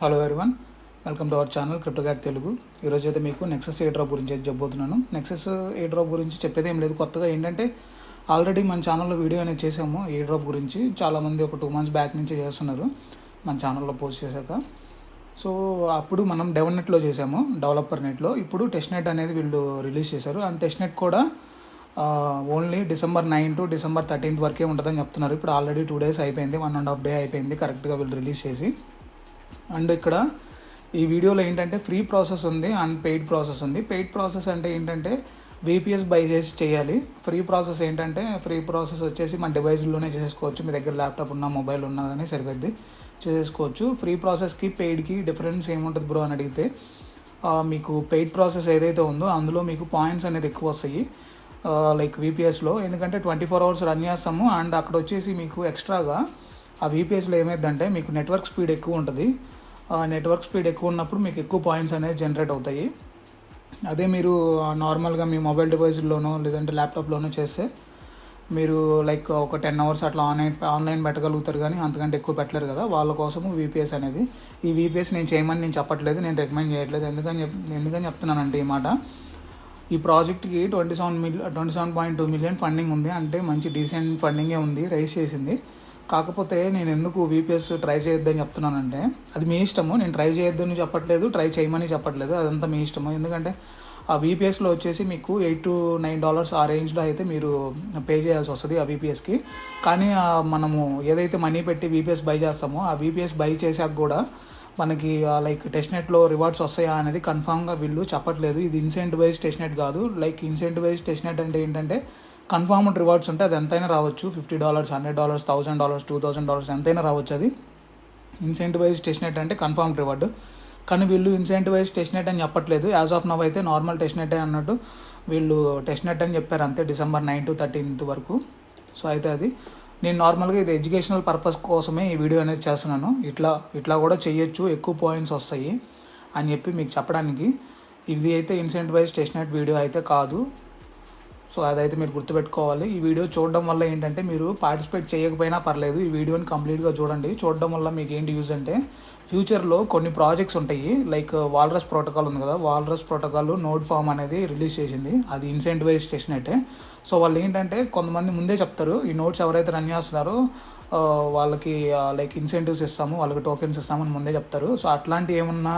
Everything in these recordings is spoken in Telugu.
Hello everyone, welcome to our channel Cryptogat Telugu. ఈరోజు అయితే మీకు నెక్సస్ ఎయిర్ డ్రాప్ గురించి అయితే చెప్పబోతున్నాను. నెక్సస్ ఎయిర్ డ్రాప్ గురించి చెప్పేది ఏం లేదు, కొత్తగా ఏంటంటే ఆల్రెడీ మన ఛానల్లో వీడియో అనేది చేసాము ఎయిర్ డ్రాప్ గురించి. చాలామంది ఒక 2 months బ్యాక్ నుంచి చేస్తున్నారు మన ఛానల్లో పోస్ట్ చేశాక. సో అప్పుడు మనం డెవనెట్లో చేసాము, డెవలపర్ నెట్లో. ఇప్పుడు టెస్ట్ నెట్ అనేది వీళ్ళు రిలీజ్ చేశారు. అండ్ టెస్ట్ నెట్ కూడా ఓన్లీ December 9 to December 13 వరకే ఉంటుందని చెప్తున్నారు. ఇప్పుడు ఆల్రెడీ 2 days అయిపోయింది, 1.5 day అయిపోయింది కరెక్ట్గా వీళ్ళు రిలీజ్ చేసి. అండ్ ఇక్కడ ఈ వీడియోలో ఏంటంటే ఫ్రీ ప్రాసెస్ ఉంది అండ్ పెయిడ్ ప్రాసెస్ ఉంది. పెయిడ్ ప్రాసెస్ అంటే ఏంటంటే VPS బై చేసి చేయాలి. ఫ్రీ ప్రాసెస్ ఏంటంటే ఫ్రీ ప్రాసెస్ వచ్చేసి మన డివైస్లోనే చేసుకోవచ్చు. మీ దగ్గర ల్యాప్టాప్ ఉన్నా మొబైల్ ఉన్నా కానీ సరిపోద్ది, చేసేసుకోవచ్చు. ఫ్రీ ప్రాసెస్కి పెయిడ్కి డిఫరెన్స్ ఏముంటుంది బ్రో అని అడిగితే, మీకు పెయిడ్ ప్రాసెస్ ఏదైతే ఉందో అందులో మీకు పాయింట్స్ అనేది ఎక్కువ వస్తాయి లైక్ VPSలో. ఎందుకంటే 24 hours రన్ చేస్తాము. అండ్ అక్కడ వచ్చేసి మీకు ఎక్స్ట్రాగా ఆ VPSలో ఏమైందంటే మీకు నెట్వర్క్ స్పీడ్ ఎక్కువ ఉంటుంది. నెట్వర్క్ స్పీడ్ ఎక్కువ ఉన్నప్పుడు మీకు ఎక్కువ పాయింట్స్ అనేది జనరేట్ అవుతాయి. అదే మీరు నార్మల్గా మీ మొబైల్ డివైస్లోనో లేదంటే ల్యాప్టాప్లోనో చేస్తే మీరు లైక్ ఒక 10 hours అట్లా ఆన్లైన్ పెట్టగలుగుతారు, కానీ అంతకంటే ఎక్కువ పెట్టలేరు కదా. వాళ్ళ కోసము VPS అనేది. ఈ VPS నేను చేయమని నేను చెప్పట్లేదు, నేను రికమెండ్ చేయట్లేదు. ఎందుకని చెప్తున్నానంటే ఈ మాట, ఈ ప్రాజెక్ట్కి 27.2 million ఫండింగ్ ఉంది. అంటే మంచి డీసెంట్ ఫండింగే ఉంది, రైజ్ చేసింది. కాకపోతే నేను ఎందుకు VPS ట్రై చేయొద్దని చెప్తున్నానంటే, అది మీ ఇష్టము. నేను ట్రై చేయొద్దని చెప్పట్లేదు, ట్రై చేయమని చెప్పట్లేదు, అదంతా మీ ఇష్టము. ఎందుకంటే ఆ VPSలో వచ్చేసి మీకు $8 to $9 ఆ రేంజ్లో అయితే మీరు పే చేయాల్సి వస్తుంది ఆ VPSకి. కానీ మనము ఏదైతే మనీ పెట్టి VPS బై చేస్తామో ఆ VPS బై చేశాక కూడా మనకి లైక్ టెస్ట్ నెట్లో రివార్డ్స్ వస్తాయా అనేది కన్ఫామ్గా వీళ్ళు చెప్పట్లేదు. ఇది ఇన్సెంటివైజ్ టెస్ట్ నెట్ కాదు. లైక్ ఇన్సెంటివైజ్ టెస్ట్ నెట్ అంటే ఏంటంటే కన్ఫర్మ్డ్ రివార్డ్స్ ఉంటే అది ఎంతైనా రావచ్చు. $50, $100, $1000, $2000 ఎంతైనా రావచ్చు. అది ఇన్సెంటివైజ్ టెస్ట్ నెట్ అంటే కన్ఫర్మ్డ్ రివార్డు. కానీ వీళ్ళు ఇన్సెంటివైజ్ టెస్ట్ నెట్ అని చెప్పట్లేదు. యాజ్ ఆఫ్ నవ్ అయితే నార్మల్ టెస్ట్ నెట్ అన్నట్టు వీళ్ళు టెస్ట్ నెట్ అని చెప్పారు అంతే, December 9 to 13 వరకు. సో అయితే అది నేను నార్మల్గా ఇది ఎడ్యుకేషనల్ పర్పస్ కోసమే ఈ వీడియో అనేది చేస్తున్నాను. ఇట్లా కూడా చేయొచ్చు, ఎక్కువ పాయింట్స్ వస్తాయి అని చెప్పి మీకు చెప్పడానికి. ఇది అయితే ఇన్సెంటివైజ్ టెస్ట్ నెట్ వీడియో అయితే కాదు. సో అదైతే మీరు గుర్తుపెట్టుకోవాలి. ఈ వీడియో చూడడం వల్ల ఏంటంటే మీరు పార్టిసిపేట్ చేయకపోయినా పర్లేదు, ఈ వీడియోని కంప్లీట్గా చూడండి. చూడడం వల్ల మీకు ఏంటి యూజ్ అంటే, ఫ్యూచర్లో కొన్ని ప్రాజెక్ట్స్ ఉంటాయి. లైక్ వాల్రస్ ప్రోటోకాల్ ఉంది కదా, వాల్రస్ ప్రోటోకాల్ నోడ్ ఫామ్ అనేది రిలీజ్ చేసింది. అది ఇన్సెంటివైజ్ చేసినట్టే. సో వాళ్ళు ఏంటంటే కొంతమంది ముందే చెప్తారు, ఈ నోట్స్ ఎవరైతే రన్ చేస్తున్నారో వాళ్ళకి లైక్ ఇన్సెంటివ్స్ ఇస్తాము, వాళ్ళకి టోకెన్స్ ఇస్తామని ముందే చెప్తారు. సో అట్లాంటి ఏమన్నా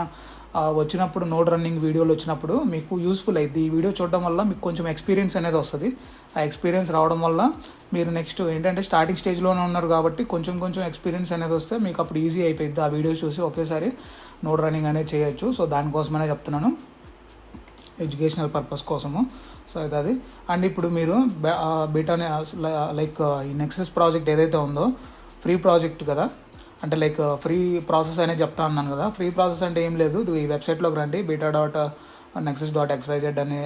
వచ్చినప్పుడు నోడ్ రన్నింగ్ వీడియోలు వచ్చినప్పుడు మీకు యూస్ఫుల్ అయింది. ఈ వీడియో చూడడం వల్ల మీకు కొంచెం ఎక్స్పీరియన్స్ అనేది వస్తుంది. ఆ ఎక్స్పీరియన్స్ రావడం వల్ల మీరు నెక్స్ట్ ఏంటంటే స్టార్టింగ్ స్టేజ్లోనే ఉన్నారు కాబట్టి కొంచెం ఎక్స్పీరియన్స్ అనేది వస్తే మీకు అప్పుడు ఈజీ అయిపోయింది. ఆ వీడియోస్ చూసి ఒకేసారి నోడ్ రన్నింగ్ అనేది చేయొచ్చు. సో దానికోసమనే చెప్తున్నాను, ఎడ్యుకేషనల్ పర్పస్ కోసము. సో అది. అండ్ ఇప్పుడు మీరు బీటానే లైక్ ఈ నెక్సస్ ప్రాజెక్ట్ ఏదైతే ఉందో ఫ్రీ ప్రాజెక్ట్ కదా, అంటే లైక్ ఫ్రీ ప్రాసెస్ అనేది చెప్తా ఉన్నాను కదా. ఫ్రీ ప్రాసెస్ అంటే ఏం లేదు, ఈ వెబ్సైట్లోకి రండి, beta.nexus.xyz అనే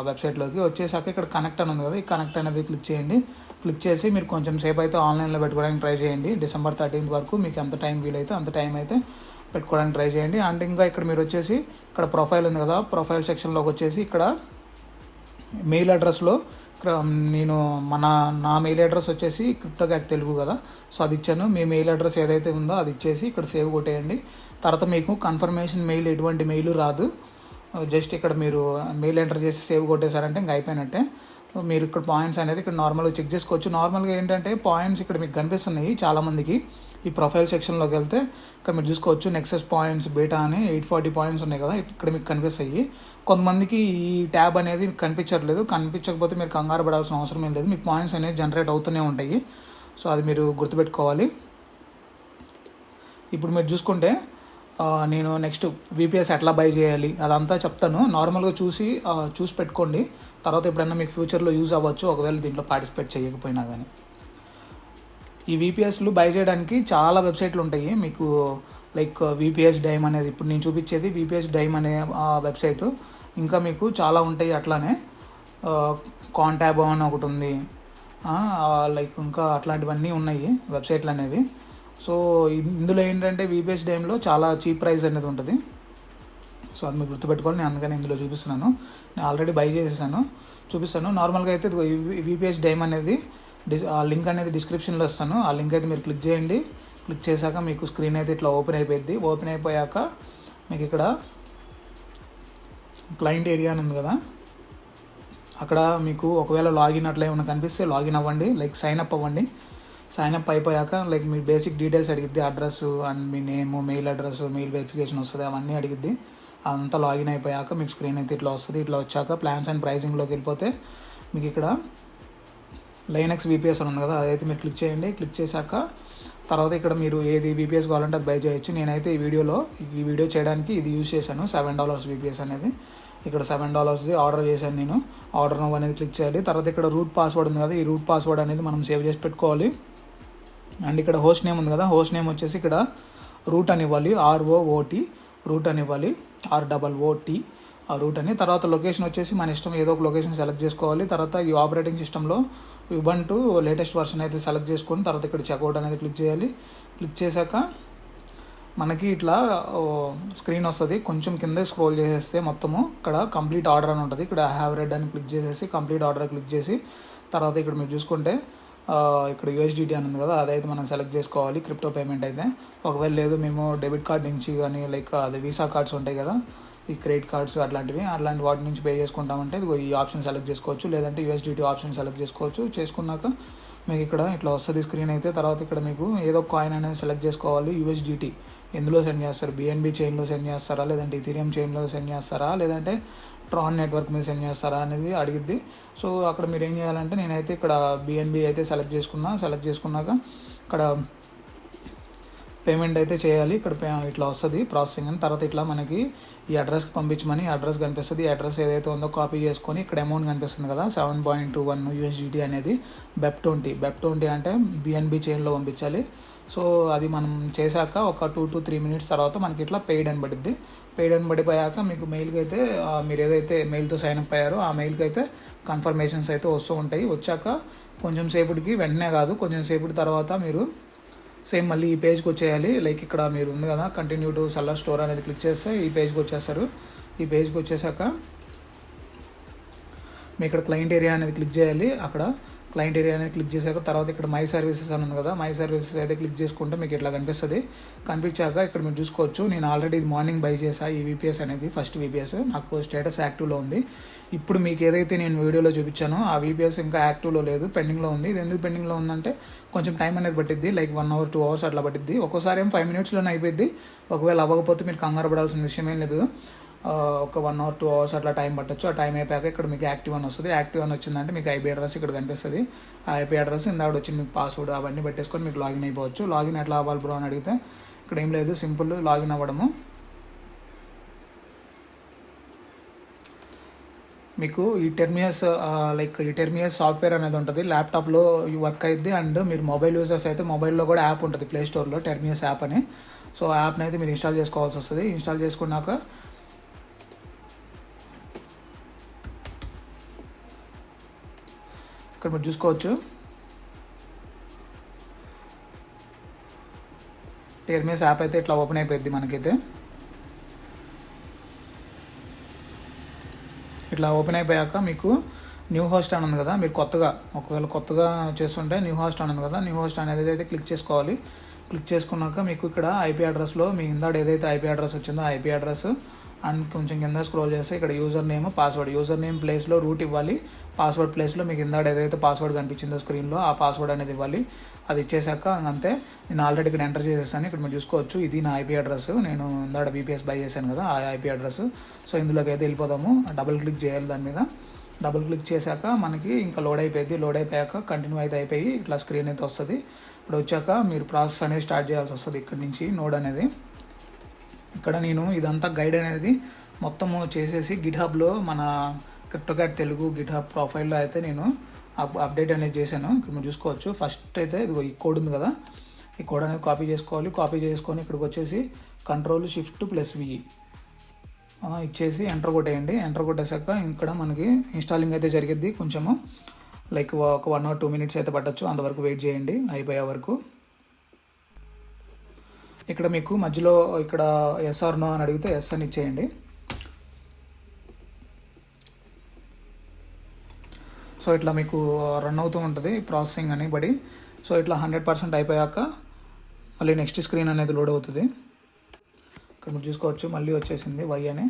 వెబ్సైట్లోకి వచ్చేసాక ఇక్కడ కనెక్ట్ అని ఉంది కదా, ఈ కనెక్ట్ అనేది క్లిక్ చేయండి. క్లిక్ చేసి మీరు కొంచెం సేపు అయితే ఆన్లైన్లో పెట్టుకోవడానికి ట్రై చేయండి. December 13 వరకు మీకు ఎంత టైం వీలైతే అంత టైం అయితే పెట్టుకోవడానికి ట్రై చేయండి. అండ్ ఇంకా ఇక్కడ మీరు వచ్చేసి ఇక్కడ ప్రొఫైల్ ఉంది కదా, ప్రొఫైల్ సెక్షన్లోకి వచ్చేసి ఇక్కడ మెయిల్ అడ్రస్లో నేను నా మెయిల్ అడ్రస్ వచ్చేసి క్రిప్టోగాట్ తెలుగు కదా, సో అది ఇచ్చాను. మీ మెయిల్ అడ్రస్ ఏదైతే ఉందో అది ఇచ్చేసి ఇక్కడ సేవ్ కొట్టేయండి. తర్వాత మీకు కన్ఫర్మేషన్ మెయిల్ ఎటువంటి మెయిల్ రాదు. జస్ట్ ఇక్కడ మీరు మెయిల్ ఎంటర్ చేసి సేవ్ కొట్టేశారంటే ఇంకా అయిపోయినట్టే. మీరు ఇక్కడ పాయింట్స్ అనేది ఇక్కడ నార్మల్గా చెక్ చేసుకోవచ్చు. నార్మల్గా ఏంటంటే పాయింట్స్ ఇక్కడ మీకు కనిపిస్తున్నాయి చాలామందికి. ఈ ప్రొఫైల్ సెక్షన్లోకి వెళ్తే ఇక్కడ మీరు చూసుకోవచ్చు, నెక్సస్ పాయింట్స్ బీటా అని 840 పాయింట్స్ ఉన్నాయి కదా, ఇక్కడ మీకు కనిపిస్తాయి. కొంతమందికి ఈ ట్యాబ్ అనేది మీకు కనిపించట్లేదు. కనిపించకపోతే మీరు కంగారు పడాల్సిన అవసరం ఏం లేదు, మీకు పాయింట్స్ అనేది జనరేట్ అవుతూనే ఉంటాయి. సో అది మీరు గుర్తుపెట్టుకోవాలి. ఇప్పుడు మీరు చూసుకుంటే నేను నెక్స్ట్ VPS ఎట్లా బై చేయాలి అదంతా చెప్తాను. నార్మల్గా చూసి పెట్టుకోండి. తర్వాత ఎప్పుడైనా మీకు ఫ్యూచర్లో యూజ్ అవ్వచ్చు, ఒకవేళ దీంట్లో పార్టిసిపేట్ చేయకపోయినా కానీ. ఈ VPSలు బై చేయడానికి చాలా వెబ్సైట్లు ఉంటాయి మీకు. లైక్ VPS డైమ్ అనేది ఇప్పుడు నేను చూపించేది VPS డైమ్ అనే వెబ్సైట్. ఇంకా మీకు చాలా ఉంటాయి అట్లానే. కాంటాబో అని ఒకటి ఉంది, లైక్ ఇంకా అట్లాంటివన్నీ ఉన్నాయి వెబ్సైట్లు అనేవి. సో ఇందులో ఏంటంటే VPS డైమ్లో చాలా చీప్ ప్రైస్ అనేది ఉంటుంది. సో అది మీరు గుర్తుపెట్టుకోవాలి. నేను అందుకని ఇందులో చూపిస్తున్నాను. నేను ఆల్రెడీ బై చేసేసాను, చూపిస్తాను. నార్మల్గా అయితే VPS డైమ్ అనేది ఆ లింక్ అనేది డిస్క్రిప్షన్లో ఇస్తాను. ఆ లింక్ అయితే మీరు క్లిక్ చేయండి. క్లిక్ చేశాక మీకు స్క్రీన్ అయితే ఇట్లా ఓపెన్ అయిపోయింది. ఓపెన్ అయిపోయాక మీకు ఇక్కడ క్లయింట్ ఏరియా అని ఉంది కదా, అక్కడ మీకు ఒకవేళ లాగిన్ అట్లా ఏమైనా కనిపిస్తే లాగిన్ అవ్వండి, లైక్ సైన్ అప్ అవ్వండి. సైన్ అప్ అయిపోయాక లైక్ మీ బేసిక్ డీటెయిల్స్ అడిగిద్ది, అడ్రస్ అండ్ మీ name, mail address, mail verification వస్తుంది, అవన్నీ అడిగిద్ది. అంతా లాగిన్ అయిపోయాక మీకు స్క్రీన్ అయితే ఇట్లా వస్తుంది. ఇట్లా వచ్చాక ప్లాన్స్ అండ్ ప్రైసింగ్లోకి వెళ్ళిపోతే మీకు ఇక్కడ లైనక్స్ VPS అని ఉంది కదా, అదైతే మీరు క్లిక్ చేయండి. క్లిక్ చేశాక తర్వాత ఇక్కడ మీరు ఏది VPS కావాలంటే అది బై చేయొచ్చు. నేనైతే ఈ వీడియో చేయడానికి ఇది యూజ్ చేశాను, $7 VPS అనేది. ఇక్కడ $7 ఆర్డర్ చేశాను నేను. ఆర్డర్ నౌ అనేది క్లిక్ చేయాలి. తర్వాత ఇక్కడ రూట్ పాస్వర్డ్ ఉంది కదా, ఈ రూట్ పాస్వర్డ్ అనేది మనం సేవ్ చేసి పెట్టుకోవాలి. అండ్ ఇక్కడ హోస్ట్ నేమ్ ఉంది కదా, హోస్ట్ నేమ్ వచ్చేసి ఇక్కడ రూట్ అని ఇవ్వాలి, ROOT రూట్ అని ఇవ్వాలి, ROOT ఆ రూట్ అని. తర్వాత లొకేషన్ వచ్చేసి మన ఇష్టం, ఏదో ఒక లొకేషన్ సెలెక్ట్ చేసుకోవాలి. తర్వాత ఈ ఆపరేటింగ్ సిస్టంలో Ubuntu లేటెస్ట్ వర్షన్ అయితే సెలెక్ట్ చేసుకొని తర్వాత ఇక్కడ చెక్అవుట్ అనేది క్లిక్ చేయాలి. క్లిక్ చేశాక మనకి ఇట్లా స్క్రీన్ వస్తుంది. కొంచెం కింద స్క్రోల్ చేసేస్తే మొత్తము ఇక్కడ కంప్లీట్ ఆర్డర్ అని ఉంటుంది. ఇక్కడ హ్యావ్ రెడ్ అని క్లిక్ చేసేసి కంప్లీట్ ఆర్డర్ క్లిక్ చేసి తర్వాత ఇక్కడ మీరు చూసుకుంటే ఇక్కడ USDT అని ఉంది కదా, అదైతే మనం సెలెక్ట్ చేసుకోవాలి క్రిప్టో పేమెంట్ అయితే. ఒకవేళ లేదు మేము డెబిట్ కార్డ్ నుంచి కానీ లైక్ అది వీసా కార్డ్స్ ఉంటాయి కదా, ఈ క్రెడిట్ కార్డ్స్ అలాంటి వాటి నుంచి పే చేసుకుంటామంటే ఈ ఆప్షన్ సెలెక్ట్ చేసుకోవచ్చు, లేదంటే USDT ఆప్షన్ సెలెక్ట్ చేసుకోవచ్చు. చేసుకున్నాక మీకు ఇక్కడ ఇట్లా వస్తుంది స్క్రీన్ అయితే. తర్వాత ఇక్కడ మీకు ఏదో కాయిన్ అనేది సెలెక్ట్ చేసుకోవాలి. USDT ఎందులో సెండ్ చేస్తారు, BNB చైన్లో సెండ్ చేస్తారా, లేదంటే ఇథీరియం చైన్లో సెండ్ చేస్తారా, లేదంటే ట్రాన్ నెట్వర్క్ మీద సెండ్ చేస్తారా అనేది అడిగిద్ది. సో అక్కడ మీరు ఏం చేయాలంటే నేనైతే ఇక్కడ BNB అయితే సెలెక్ట్ చేసుకున్నాక ఇక్కడ పేమెంట్ అయితే చేయాలి. ఇక్కడ ఇట్లా వస్తుంది ప్రాసెసింగ్ అని. తర్వాత ఇట్లా మనకి ఈ అడ్రస్కి పంపించమని అడ్రస్ కనిపిస్తుంది. ఈ అడ్రస్ ఏదైతే ఉందో కాపీ చేసుకొని ఇక్కడ అమౌంట్ కనిపిస్తుంది కదా 7.21 USDT అనేది BEP20 అంటే BNB చైన్లో పంపించాలి. సో అది మనం చేశాక ఒక 2 to 3 minutes తర్వాత మనకి ఇట్లా పెయిడ్ అని పడుద్ది. పెయిడ్ అని పడిపోయాక మీకు మెయిల్కి అయితే మీరు ఏదైతే మెయిల్తో సైన్ అప్ అయ్యారో ఆ మెయిల్కి అయితే కన్ఫర్మేషన్స్ అయితే వస్తూ ఉంటాయి. వచ్చాక కొంచెం సేపటికి, వెంటనే కాదు కొంచెం సేపటి తర్వాత మీరు సేమ్ మళ్ళీ ఈ పేజ్కి వచ్చేయాలి. లైక్ ఇక్కడ మీరు ఉంది కదా కంటిన్యూ టు సెల్లర్ స్టోర్ అనేది క్లిక్ చేస్తే ఈ పేజ్కి వచ్చేస్తారు. ఈ పేజ్కి వచ్చేసాక మీ ఇక్కడ క్లయింట్ ఏరియా అనేది క్లిక్ చేయాలి. అక్కడ క్లయింట్ ఏరియా అనేది క్లిక్ చేశాక తర్వాత ఇక్కడ మై సర్వీసెస్ అని ఉంది కదా, మై సర్వీసెస్ అయితే క్లిక్ చేసుకుంటే మీకు ఇట్లా కనిపిస్తుంది. కనిపించాక ఇక్కడ మీరు చూసుకోవచ్చు, నేను ఆల్రెడీ ఇది మార్నింగ్ బై చేసా ఈ VPS అనేది, ఫస్ట్ VPS నాకు స్టేటస్ యాక్టివ్లో ఉంది. ఇప్పుడు మీకు ఏదైతే నేను వీడియోలో చూపించానో ఆ VPS ఇంకా యాక్టివ్లో లేదు, పెండింగ్లో ఉంది. ఇది ఎందుకు పెండింగ్లో ఉందంటే కొంచెం టైం అనేది పట్టిద్ది, లైక్ 1 hour 2 hours అట్లా పట్టిద్ది. ఒక్కోసారి 5 minutesలోనే అయిపోద్ది. ఒకవేళ అవ్వకపోతే మీరు కంగారు పడాల్సిన విషయం ఏం లేదు, ఒక 1 or 2 hours అట్లా టైం పట్టచ్చు. ఆ టైం అయిపోయాక ఇక్కడ మీకు యాక్టివ్ అని వస్తుంది. యాక్టివ్ అని వచ్చిందంటే మీకు IP అడ్రస్ ఇక్కడ కనిపిస్తుంది. ఆ IP అడ్రస్ ఇందాక వచ్చింది మీకు పాస్వర్డ్ అవన్నీ పెట్టేసుకొని మీకు లాగిన్ అయిపోవచ్చు. లాగిన్ ఎట్లా అవ్వాలి బ్రో అని అడిగితే ఇక్కడ ఏం లేదు, సింపుల్ లాగిన్ అవ్వడము. మీకు ఈ టెర్మియస్ సాఫ్ట్వేర్ అనేది ఉంటుంది, ల్యాప్టాప్లో వర్క్ అయ్యిద్ది. అండ్ మీరు మొబైల్ యూజర్స్ అయితే మొబైల్లో కూడా యాప్ ఉంటుంది ప్లే స్టోర్లో, టెర్మియస్ యాప్ అని. సో ఆ యాప్ని అయితే మీరు ఇన్స్టాల్ చేసుకోవాల్సి వస్తుంది. ఇన్స్టాల్ చేసుకున్నాక ఇక్కడ మీరు చూసుకోవచ్చు టెర్మియస్ యాప్ అయితే ఇట్లా ఓపెన్ అయిపోయింది మనకైతే. ఇట్లా ఓపెన్ అయిపోయాక మీకు న్యూ హోస్ట్ అని ఉంది కదా, మీరు ఒకవేళ కొత్తగా చేస్తుంటే న్యూ హోస్ట్ అని ఉంది కదా, న్యూ హోస్ట్ అనేది అయితే క్లిక్ చేసుకోవాలి. క్లిక్ చేసుకున్నాక మీకు ఇక్కడ IP అడ్రస్లో మీ ఇందాక ఏదైతే IP అడ్రస్ వచ్చిందో ఆ IP అడ్రస్ అండ్ కొంచెం కింద స్క్రోల్ చేస్తే ఇక్కడ user name, password, user name ప్లేస్లో రూట్ ఇవ్వాలి, పాస్వర్డ్ ప్లేస్లో మీకు ఇందాక ఏదైతే పాస్వర్డ్ కనిపించిందో స్క్రీన్లో ఆ పాస్వర్డ్ అనేది ఇవ్వాలి. అది ఇచ్చేసాక అంతే. నేను ఆల్రెడీ ఇక్కడ ఎంటర్ చేసేసాను. ఇక్కడ మీరు చూసుకోవచ్చు ఇది నా IP అడ్రస్, నేను ఇందాక VPS బై చేశాను కదా ఆ IP అడ్రస్. సో ఇందులోకి అయితే వెళ్ళిపోదాము. డబుల్ క్లిక్ చేయాలి దాని మీద. డబుల్ క్లిక్ చేశాక మనకి ఇంకా లోడ్ అయిపోయాక కంటిన్యూ అయితే అయిపోయి ఇట్లా స్క్రీన్ అయితే వస్తుంది. ఇప్పుడు వచ్చాక మీరు ప్రాసెస్ అనేది స్టార్ట్ చేయాల్సి వస్తుంది. ఇక్కడ నుంచి నోడ్ అనేది ఇక్కడ నేను ఇదంతా గైడ్ అనేది మొత్తము చేసేసి గిట్హబ్లో మన క్రిప్టోక్యాట్ తెలుగు గిట్హబ్ ప్రొఫైల్లో అయితే నేను అప్డేట్ అనేది చేశాను. ఇక్కడ మీరు చూసుకోవచ్చు. ఫస్ట్ అయితే ఇదిగో ఈ కోడ్ ఉంది కదా, ఈ కోడ్ అనేది కాపీ చేసుకోవాలి. కాపీ చేసుకొని ఇక్కడికి వచ్చేసి Ctrl+Shift+V ఇచ్చేసి ఎంటర్ కొట్టేయండి. ఎంటర్ కొట్టేసాక ఇక్కడ మనకి ఇన్స్టాలింగ్ అయితే జరిగిద్ది. కొంచెము లైక్ ఒక 1 or 2 minutes అయితే పట్టచ్చు. అంతవరకు వెయిట్ చేయండి అయిపోయే వరకు. ఇక్కడ మీకు మధ్యలో ఇక్కడ ఎస్ ఆర్ నో అని అడిగితే ఎస్ అని ఇచ్చేయండి. సో ఇట్లా మీకు రన్ అవుతూ ఉంటుంది ప్రాసెసింగ్ అని బడి. సో ఇట్లా 100% అయిపోయాక మళ్ళీ నెక్స్ట్ స్క్రీన్ అనేది లోడ్ అవుతుంది. ఇక్కడ మీరు చూసుకోవచ్చు మళ్ళీ వచ్చేసింది వై అని.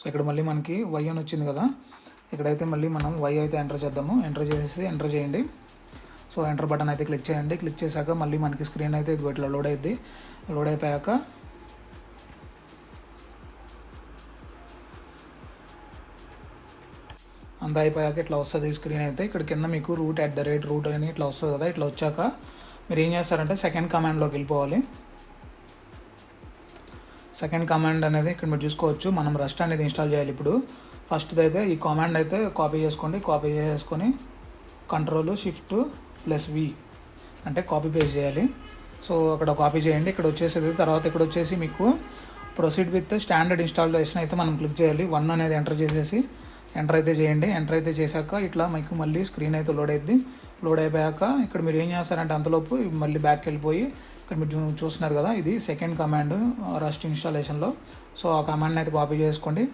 సో ఇక్కడ మళ్ళీ మనకి వై అని వచ్చింది కదా, ఇక్కడైతే మళ్ళీ మనం వై అయితే ఎంటర్ చేద్దాము. ఎంటర్ చేయండి. సో ఎంటర్ బటన్ అయితే క్లిక్ చేయండి. క్లిక్ చేశాక మళ్ళీ మనకి స్క్రీన్ అయితే ఇది ఇట్లా లోడ్ అయ్యింది. లోడ్ అయిపోయాక అంతా అయిపోయాక ఇట్లా వస్తుంది స్క్రీన్ అయితే. ఇక్కడ కింద మీకు రూట్ అని ఇట్లా వస్తుంది కదా. ఇట్లా వచ్చాక మీరు ఏం చేస్తారంటే సెకండ్ కమాండ్లోకి వెళ్ళిపోవాలి. సెకండ్ కమాండ్ అనేది ఇక్కడ మీరు చూసుకోవచ్చు, మనం రస్ట్ అనేది ఇన్స్టాల్ చేయాలి. ఇప్పుడు ఫస్ట్ది అయితే ఈ కమాండ్ అయితే కాపీ చేసుకోండి. కాపీ చేసుకొని Ctrl+Shift+V అంటే కాపీ పేస్ట్ చేయాలి. సో అక్కడ కాపీ చేయండి. ఇక్కడ వచ్చేసేది తర్వాత ఇక్కడ వచ్చేసి మీకు ప్రొసీడ్ విత్ స్టాండర్డ్ ఇన్స్టాలేషన్ అయితే మనం క్లిక్ చేయాలి. 1 అనేది ఎంటర్ చేసేసి ఎంటర్ అయితే చేయండి. ఎంటర్ అయితే చేశాక ఇట్లా మీకు మళ్ళీ స్క్రీన్ అయితే లోడ్ అయ్యింది. లోడ్ అయిపోయాక ఇక్కడ మీరు ఏం చేస్తారంటే అంతలోపు మళ్ళీ బ్యాక్ వెళ్ళిపోయి ఇక్కడ మీరు చూస్తున్నారు కదా, ఇది సెకండ్ కమాండ్ రస్ట్ ఇన్స్టాలేషన్లో. సో ఆ కమాండ్ని అయితే కాపీ చేసుకోండి.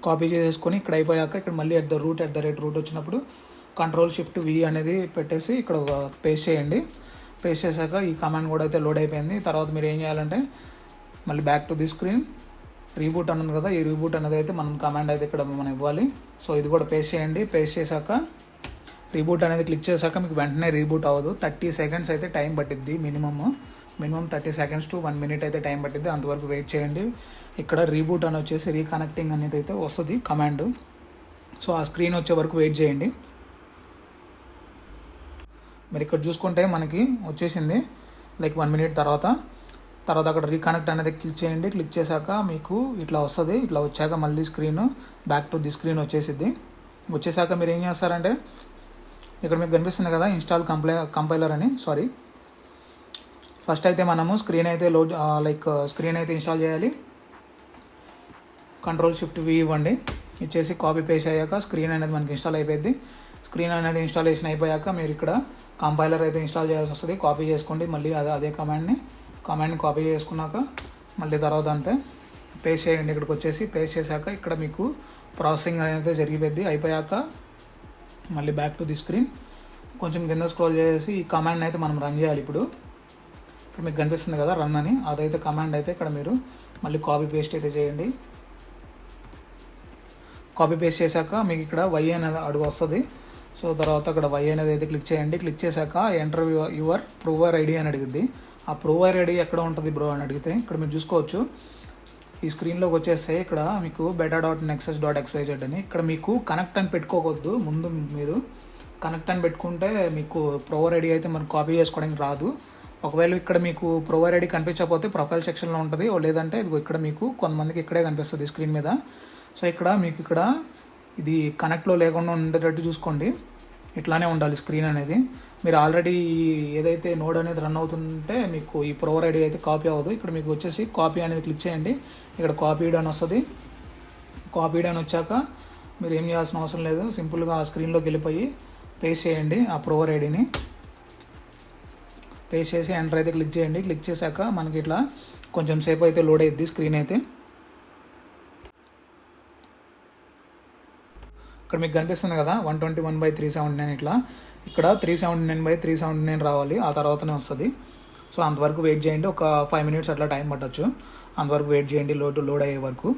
కాపీ చేసుకొని ఇక్కడ అయిపోయాక ఇక్కడ మళ్ళీ రూట్ వచ్చినప్పుడు Ctrl+Shift+V అనేది పెట్టేసి ఇక్కడ పేస్ట్ చేయండి. పేస్ట్ చేశాక ఈ కమాండ్ కూడా అయితే లోడ్ అయిపోయింది. తర్వాత మీరు ఏం చేయాలంటే మళ్ళీ back to the screen reboot అని ఉంది కదా, ఈ రీబూట్ అనేది అయితే మనం కమాండ్ అయితే ఇక్కడ మనం ఇవ్వాలి. సో ఇది కూడా పేస్ట్ చేయండి. పేస్ట్ చేశాక రీబూట్ అనేది క్లిక్ చేశాక మీకు వెంటనే రీబూట్ అవ్వదు. 30 సెకండ్స్ అయితే టైం పట్టిద్ది. మినిమం 30 సెకండ్స్ టు 1 మినిట్ అయితే టైం పట్టిద్ది. అంతవరకు వెయిట్ చేయండి. ఇక్కడ రీబూట్ అని వచ్చేసి రీకనెక్టింగ్ అనేది అయితే వస్తుంది కమాండ్. సో ఆ స్క్రీన్ వచ్చే వరకు వెయిట్ చేయండి. మీరు ఇక్కడ చూసుకుంటే మనకి వచ్చేసింది లైక్ 1 మినిట్ తర్వాత అక్కడ రీకనెక్ట్ అనేది క్లిక్ చేయండి. క్లిక్ చేశాక మీకు ఇట్లా వస్తుంది. ఇట్లా వచ్చాక మళ్ళీ screen back to the screen వచ్చేసాక మీరు ఏం చేస్తారంటే ఇక్కడ మీకు కనిపిస్తుంది కదా ఇన్స్టాల్ కంపైలర్ అని. ఫస్ట్ అయితే మనము స్క్రీన్ అయితే స్క్రీన్ అయితే ఇన్స్టాల్ చేయాలి. Ctrl+Shift+V ఇవ్వండి. ఇచ్చేసి కాపీ పేస్ట్ అయ్యాక స్క్రీన్ అనేది మనకి ఇన్స్టాల్ అయిపోయింది. స్క్రీన్ అనేది ఇన్స్టాలేషన్ అయిపోయాక మీరు ఇక్కడ కంపైలర్ అయితే ఇన్స్టాల్ చేయాల్సి వస్తుంది. కాపీ చేసుకోండి మళ్ళీ అదే కమాండ్ని కాపీ చేసుకున్నాక మళ్ళీ తర్వాత అంతే పేస్ట్ చేయండి. ఇక్కడికి వచ్చేసి పేస్ట్ చేశాక ఇక్కడ మీకు ప్రాసెసింగ్ అనేది జరిగిపోద్ది. అయిపోయాక మళ్ళీ బ్యాక్ టు ది స్క్రీన్ కొంచెం కింద స్క్రోల్ చేసి ఈ కమాండ్ అయితే మనం రన్ చేయాలి. ఇప్పుడు మీకు కనిపిస్తుంది కదా రన్ అని, అదైతే కమాండ్ అయితే ఇక్కడ మీరు మళ్ళీ కాపీ పేస్ట్ అయితే చేయండి. కాపీ పేస్ట్ చేశాక మీకు ఇక్కడ వై అనేది అడుగు వస్తుంది. సో తర్వాత అక్కడ వై అనేది అయితే క్లిక్ చేయండి. క్లిక్ చేశాక ఎంటర్ యువర్ ప్రూవర్ ఐడి అని అడిగింది. ఆ ప్రూవర్ ఐడి ఎక్కడ ఉంటుంది బ్రో అని అడిగితే ఇక్కడ మీరు చూసుకోవచ్చు ఈ స్క్రీన్లోకి వచ్చేస్తే ఇక్కడ మీకు beta.nexus.xyz అని ఇక్కడ మీకు కనెక్ట్ అని పెట్టుకోవద్దు. ముందు మీరు కనెక్ట్ అని పెట్టుకుంటే మీకు ప్రూవర్ ఐడి అయితే మనం కాపీ చేసుకోవడానికి రాదు. ఒకవేళ ఇక్కడ మీకు ప్రూవర్ ఐడి కనిపించకపోతే ప్రొఫైల్ సెక్షన్లో ఉంటుంది, లేదంటే ఇదిగో ఇక్కడ మీకు కొంతమందికి ఇక్కడే కనిపిస్తుంది స్క్రీన్ మీద. సో ఇక్కడ మీకు ఇక్కడ ఇది కనెక్ట్లో లేకుండా ఉండేటట్టు చూసుకోండి. ఇట్లానే ఉండాలి స్క్రీన్ అనేది. మీరు ఆల్రెడీ ఏదైతే నోడ్ అనేది రన్ అవుతుంటే మీకు ఈ ప్రూవర్ ఐడి అయితే కాపీ అవ్వదు. ఇక్కడ మీకు వచ్చేసి కాపీ అనేది క్లిక్ చేయండి. ఇక్కడ కాపీడ్ అని వస్తుంది. కాపీడ్ అని వచ్చాక మీరు ఏం చేయాల్సిన అవసరం లేదు, సింపుల్గా ఆ స్క్రీన్లోకి వెళ్ళిపోయి పేస్ట్ చేయండి ఆ ప్రూవర్ ఐడిని. పేస్ట్ చేసి ఎంటర్ అయితే క్లిక్ చేయండి. క్లిక్ చేశాక మనకి ఇట్లా కొంచెం సేపు అయితే లోడ్ అయ్యిద్ది స్క్రీన్ అయితే. ఇక్కడ మీకు కనిపిస్తుంది కదా 121/379 ఇట్లా ఇక్కడ 379/379 రావాలి, ఆ తర్వాతనే వస్తుంది. సో అంతవరకు వెయిట్ చేయండి. ఒక 5 మినిట్స్ అట్లా టైం పట్టచ్చు. అంతవరకు వెయిట్ చేయండి లోడ్ అయ్యే వరకు.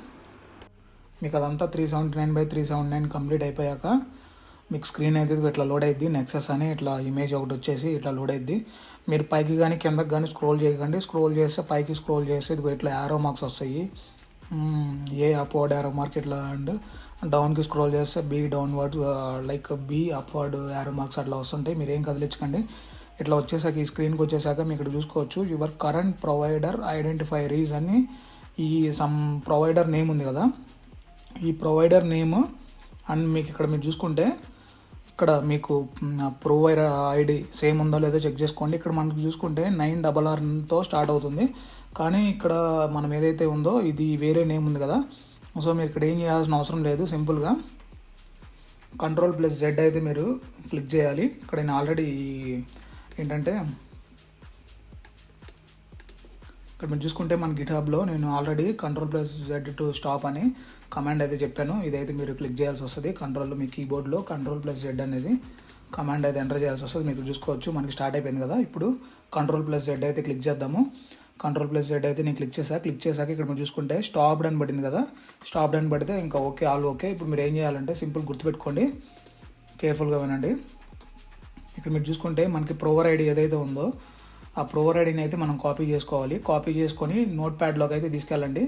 మీకు అదంతా 379/379 కంప్లీట్ అయిపోయాక మీకు స్క్రీన్ అయితే ఇట్లా లోడ్ అయ్యిద్ది. నెక్సస్ అని ఇట్లా ఇమేజ్ ఒకటి వచ్చేసి ఇట్లా లోడ్ అయ్యిద్ది. మీరు పైకి కానీ కిందకి కానీ స్క్రోల్ చేయకండి. స్క్రోల్ చేస్తే పైకి స్క్రోల్ చేస్తే ఇదిగో ఇట్లా యారో మార్క్స్ వస్తాయి. ఏ అప్వర్డ్ యారో మార్క్ ఇట్లా అండ్ డౌన్కి స్క్రోల్ చేస్తే be downward be upward arrow marks అట్లా వస్తుంటాయి. మీరు ఏం కదిలించకండి. ఇట్లా వచ్చేసాక ఈ స్క్రీన్కి వచ్చేసాక మీకు ఇక్కడ చూసుకోవచ్చు your current provider identifier is అని ఈ సమ్ ప్రొవైడర్ నేమ్ ఉంది కదా, ఈ ప్రొవైడర్ నేమ్ అండ్ మీకు ఇక్కడ మీరు చూసుకుంటే ఇక్కడ మీకు ప్రొవైడర్ ఐడి సేమ్ ఉందో లేదో చెక్ చేసుకోండి. ఇక్కడ మనకు చూసుకుంటే 9RRతో స్టార్ట్ అవుతుంది, కానీ ఇక్కడ మనం ఏదైతే ఉందో ఇది వేరే నేమ్ ఉంది కదా. సో మీరు ఇక్కడ ఏం చేయాల్సిన అవసరం లేదు, సింపుల్గా Ctrl+Z అయితే మీరు క్లిక్ చేయాలి. ఇక్కడ నేను ఆల్రెడీ ఏంటంటే ఇక్కడ మీరు చూసుకుంటే మన గిట్హబ్లో నేను ఆల్రెడీ Ctrl+Z టు స్టాప్ అని కమాండ్ అయితే చెప్పాను. ఇదైతే మీరు క్లిక్ చేయాల్సి వస్తుంది. కంట్రోల్లో మీ కీబోర్డ్లో Ctrl+Z అనేది కమాండ్ అయితే ఎంటర్ చేయాల్సి వస్తుంది. మీకు చూసుకోవచ్చు మనకి స్టార్ట్ అయిపోయింది కదా. ఇప్పుడు Ctrl+Z అయితే క్లిక్ చేద్దాము. Ctrl+Z అయితే నేను క్లిక్ చేశాక ఇక్కడ మీరు చూసుకుంటే స్టాప్డ్ అని పడింది కదా. స్టాప్డ్ అని పడితే ఇంకా ఓకే, ఆల్ ఓకే. ఇప్పుడు మీరు ఏం చేయాలంటే సింపుల్ గుర్తుపెట్టుకోండి, కేర్ఫుల్గా వినండి. ఇక్కడ మీరు చూసుకుంటే మనకి ప్రోవర్ ఐడి ఏదైతే ఉందో ఆ ప్రోవర్ ఐడిని అయితే మనం కాపీ చేసుకోవాలి. కాపీ చేసుకొని నోట్ ప్యాడ్లోకి అయితే తీసుకెళ్ళండి.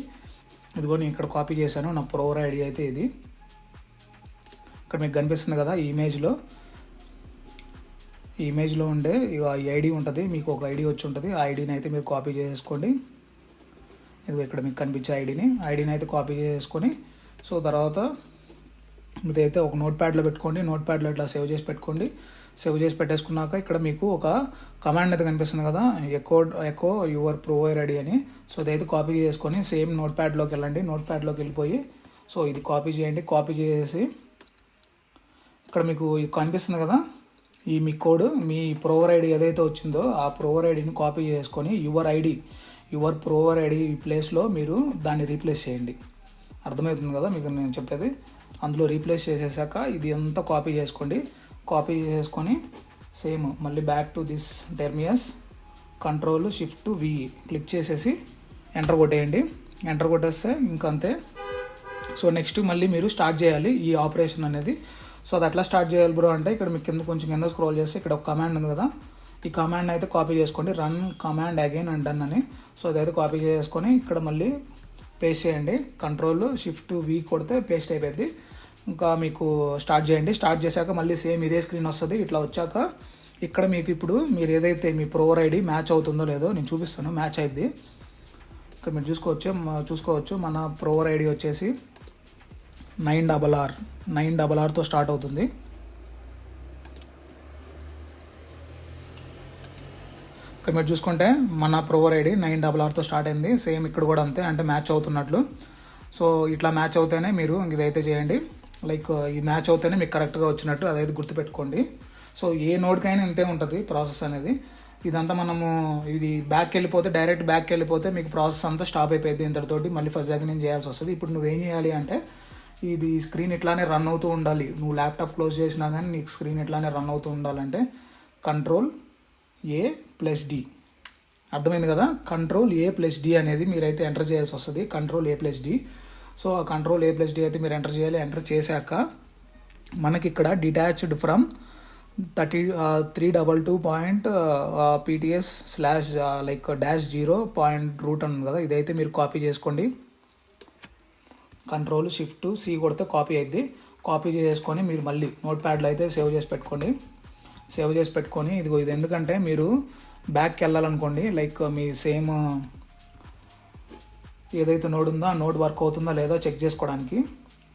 ఇదిగో నేను ఇక్కడ కాపీ చేశాను, నా ప్రోవర్ ఐడి అయితే ఇది. ఇక్కడ మీకు కనిపిస్తుంది కదా ఈ ఇమేజ్లో ఉండే ఇక ఈ ఐడి ఉంటుంది, మీకు ఒక ఐడి వచ్చి ఉంటుంది. ఆ ఐడిని అయితే మీరు కాపీ చేసుకోండి. ఇదిగో ఇక్కడ మీకు కనిపించే ఐడిని అయితే కాపీ చేసుకొని, సో తర్వాత ఇదైతే ఒక నోట్ ప్యాడ్లో పెట్టుకోండి. నోట్ ప్యాడ్లో ఇట్లా సేవ్ చేసి పెట్టుకోండి. సేవ్ చేసి పెట్టేసుకున్నాక ఇక్కడ మీకు ఒక కమాండ్ అయితే కనిపిస్తుంది కదా, ఎకో యువర్ ప్రోవర్ ఐడి అని. సో ఇదైతే కాపీ చేసుకొని సేమ్ నోట్ ప్యాడ్లోకి వెళ్ళండి. నోట్ ప్యాడ్లోకి వెళ్ళిపోయి సో ఇది కాపీ చేయండి. కాపీ చేసి ఇక్కడ మీకు కనిపిస్తుంది కదా ఈ మీ కోడ్, మీ ప్రోవర్ ఐడి ఏదైతే వచ్చిందో ఆ ప్రోవర్ ఐడిని కాపీ చేసుకొని యువర్ ప్రోవర్ ఐడి ప్లేస్లో మీరు దాన్ని రీప్లేస్ చేయండి. అర్థమవుతుంది కదా మీకు నేను చెప్పేది. అందులో రీప్లేస్ చేసేసాక ఇది అంతా కాపీ చేసుకోండి. కాపీ చేసుకొని సేమ్ మళ్ళీ back to this terminus Ctrl+Shift+V click చేసేసి ఎంటర్ కొట్టేయండి. ఎంటర్ కొట్టేస్తే ఇంకంతే. సో నెక్స్ట్ మళ్ళీ మీరు స్టార్ట్ చేయాలి ఈ ఆపరేషన్ అనేది. సో అది ఎట్లా స్టార్ట్ చేయాలి బ్రో అంటే ఇక్కడ మీకు కొంచెం కింద స్క్రోల్ చేస్తే ఇక్కడ ఒక కమాండ్ ఉంది కదా, ఈ కమాండ్ అయితే కాపీ చేసుకోండి. Run command again and done అని. సో అదైతే కాపీ చేసుకొని ఇక్కడ మళ్ళీ పేస్ట్ చేయండి. Ctrl+Shift+V కొడితే పేస్ట్ అయిపోయింది. ఇంకా మీకు స్టార్ట్ చేయండి. స్టార్ట్ చేశాక మళ్ళీ సేమ్ ఇదే స్క్రీన్ వస్తుంది. ఇట్లా వచ్చాక ఇక్కడ మీకు ఇప్పుడు మీరు ఏదైతే మీ ప్రోవర్ ఐడి మ్యాచ్ అవుతుందో లేదో నేను చూపిస్తాను. మ్యాచ్ అయింది. ఇక్కడ మీరు చూసుకోవచ్చు మన ప్రోవర్ ఐడి వచ్చేసి 9RRతో స్టార్ట్ అవుతుంది. ఇక్కడ మీరు చూసుకుంటే మన ప్రోవర్ ఐడి 9RRతో స్టార్ట్ అయింది. సేమ్ ఇక్కడ కూడా అంతే, అంటే మ్యాచ్ అవుతున్నట్లు. సో ఇట్లా మ్యాచ్ అవుతేనే మీరు ఇదైతే చేయండి. లైక్ ఈ మ్యాచ్ అవుతేనే మీకు కరెక్ట్గా వచ్చినట్టు అదైతే గుర్తుపెట్టుకోండి. సో ఏ నోడ్కైనా ఇంతే ఉంటుంది ప్రాసెస్ అనేది. ఇదంతా మనము ఇది డైరెక్ట్ బ్యాక్ వెళ్ళిపోతే మీకు ప్రాసెస్ అంతా స్టాప్ అయిపోయింది. ఇంతటితోటి మళ్ళీ ఫస్ట్ దగ్గర నేను చేయాల్సి వస్తుంది. ఇప్పుడు నువ్వేం చేయాలి అంటే ఇది స్క్రీన్ ఇట్లానే రన్ అవుతూ ఉండాలి. నువ్వు ల్యాప్టాప్ క్లోజ్ చేసినా కానీ నీకు స్క్రీన్ ఇట్లానే రన్ అవుతూ ఉండాలంటే Ctrl+D. అర్థమైంది కదా. Ctrl+D అనేది మీరైతే ఎంటర్ చేయాల్సి వస్తుంది. Ctrl+D. సో ఆ Ctrl+D అయితే మీరు ఎంటర్ చేయాలి. ఎంటర్ చేశాక మనకి ఇక్కడ డిటాచ్డ్ ఫ్రమ్ 322.pts/-0.root అని ఉంది కదా, ఇదైతే మీరు కాపీ చేసుకోండి. Ctrl+Shift+C కొడితే కాపీ అయింది. కాపీ చేసుకొని మీరు మళ్ళీ నోట్ ప్యాడ్లో అయితే సేవ్ చేసి పెట్టుకొని ఇది ఎందుకంటే మీరు బ్యాక్కి వెళ్ళాలనుకోండి, లైక్ మీ సేమ్ ఏదైతే నోడ్ ఉందో ఆ నోడ్ వర్క్ అవుతుందా లేదో చెక్ చేసుకోవడానికి.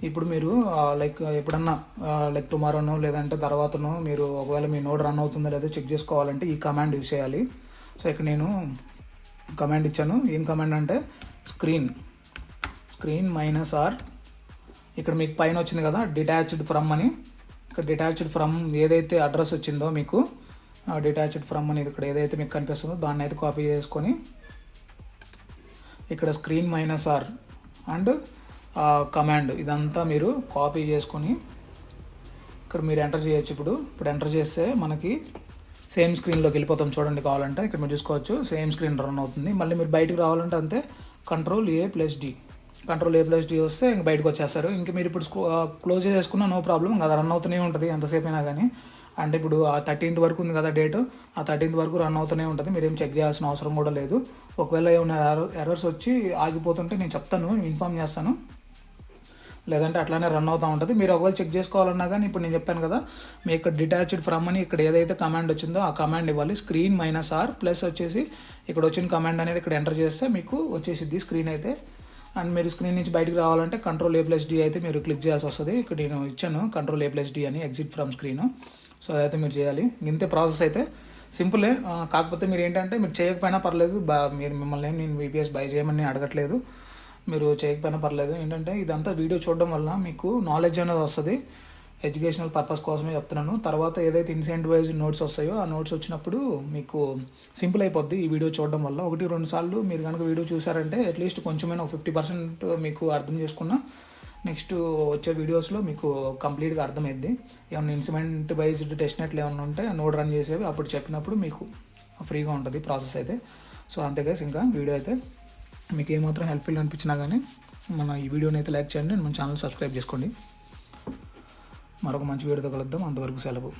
ఇప్పుడు మీరు లైక్ ఎప్పుడన్నా లైక్ టుమారోనో లేదంటే తర్వాతనో మీరు ఒకవేళ మీ నోడ్ రన్ అవుతుందో లేదో చెక్ చేసుకోవాలంటే ఈ కమాండ్ యూజ్ చేయాలి. సో ఇక్కడ నేను కమాండ్ ఇచ్చాను. ఏం కమాండ్ అంటే స్క్రీన్ -R. ఇక్కడ మీకు పైన వచ్చింది కదా డిటాచ్డ్ ఫ్రమ్ అని. ఇక్కడ డిటాచ్డ్ ఫ్రమ్ ఏదైతే అడ్రస్ వచ్చిందో మీకు డిటాచ్డ్ ఫ్రమ్ అని ఇక్కడ ఏదైతే మీకు కనిపిస్తుందో దాన్ని అయితే కాపీ చేసుకొని ఇక్కడ స్క్రీన్ -R అండ్ కమాండ్ ఇదంతా మీరు కాపీ చేసుకొని ఇక్కడ మీరు ఎంటర్ చేయొచ్చు. ఇప్పుడు ఎంటర్ చేస్తే మనకి సేమ్ స్క్రీన్లోకి వెళ్ళిపోతాం. చూడండి కావాలంటే ఇక్కడ మీరు చూసుకోవచ్చు సేమ్ స్క్రీన్ రన్ అవుతుంది. మళ్ళీ మీరు బయటకు రావాలంటే అంతే Ctrl+D వస్తే ఇంక బయటకు వచ్చేస్తారు. ఇంక మీరు ఇప్పుడు క్లోజ్ చేసుకున్నా నో ప్రాబ్లం, అది రన్ అవుతూనే ఉంటుంది ఎంతసేపు అయినా కానీ. అంటే ఇప్పుడు ఆ 13th వరకు ఉంది కదా డేట్, ఆ 13th వరకు రన్ అవుతూనే ఉంటుంది. మీరేం చెక్ చేయాల్సిన అవసరం కూడా లేదు. ఒకవేళ ఏమైనా ఎర్రర్స్ వచ్చి ఆగిపోతుంటే నేను చెప్తాను, ఇన్ఫామ్ చేస్తాను. లేదంటే అట్లానే రన్ అవుతూ ఉంటుంది. మీరు ఒకవేళ చెక్ చేసుకోవాలన్నా కానీ ఇప్పుడు నేను చెప్పాను కదా మీ ఇక్కడ డిటాచ్డ్ ఫ్రమ్ అని ఇక్కడ ఏదైతే కమాండ్ వచ్చిందో ఆ కమాండ్ ఇవ్వాలి. స్క్రీన్ -R ప్లస్ వచ్చేసి ఇక్కడ వచ్చిన కమాండ్ అనేది ఇక్కడ ఎంటర్ చేస్తే మీకు వచ్చేసిద్ది స్క్రీన్ అయితే. అండ్ మీరు స్క్రీన్ నుంచి బయటకు రావాలంటే Ctrl+D అయితే మీరు క్లిక్ చేయాల్సి వస్తుంది. ఇక్కడ నేను ఇచ్చాను Ctrl+D అని ఎగ్జిట్ ఫ్రమ్ స్క్రీన్. సో అదైతే మీరు చేయాలి. ఇంతే ప్రాసెస్ అయితే సింపులే. కాకపోతే మీరు ఏంటంటే మీరు చేయకపోయినా పర్లేదు, మీరు మిమ్మల్ని నేను VPS బై చేయమని అడగట్లేదు, మీరు చేయకపోయినా పర్లేదు. ఏంటంటే ఇదంతా వీడియో చూడడం వల్ల మీకు నాలెడ్జ్ అనేది వస్తుంది. ఎడ్యుకేషనల్ పర్పస్ కోసమే చెప్తున్నాను. తర్వాత ఏదైతే ఇన్సెంటివైజ్ నోట్స్ వస్తాయో ఆ నోట్స్ వచ్చినప్పుడు మీకు సింపుల్ అయిపోద్ది ఈ వీడియో చూడడం వల్ల. 1-2 సార్లు మీరు కనుక వీడియో చూసారంటే అట్లీస్ట్ కొంచెమైనా 50% మీకు అర్థం చేసుకున్నా నెక్స్ట్ వచ్చే వీడియోస్లో మీకు కంప్లీట్గా అర్థమైద్ది. ఏమైనా ఇన్స్ట్రుమెంట్ బేస్డ్ టెస్ట్ నెట్లు ఏమైనా ఉంటే నోట్ రన్ చేసేవి అప్పుడు చెప్పినప్పుడు మీకు ఫ్రీగా ఉంటుంది ప్రాసెస్ అయితే. సో అంతే గైస్, ఇంకా వీడియో అయితే మీకు ఏమాత్రం హెల్ప్ఫుల్ అనిపించినా కానీ మన ఈ వీడియోని అయితే లైక్ చేయండి, మన ఛానల్ సబ్స్క్రైబ్ చేసుకోండి. మరొక మంచి వీడియోతో కలుద్దాం, అంతవరకు సెలవు.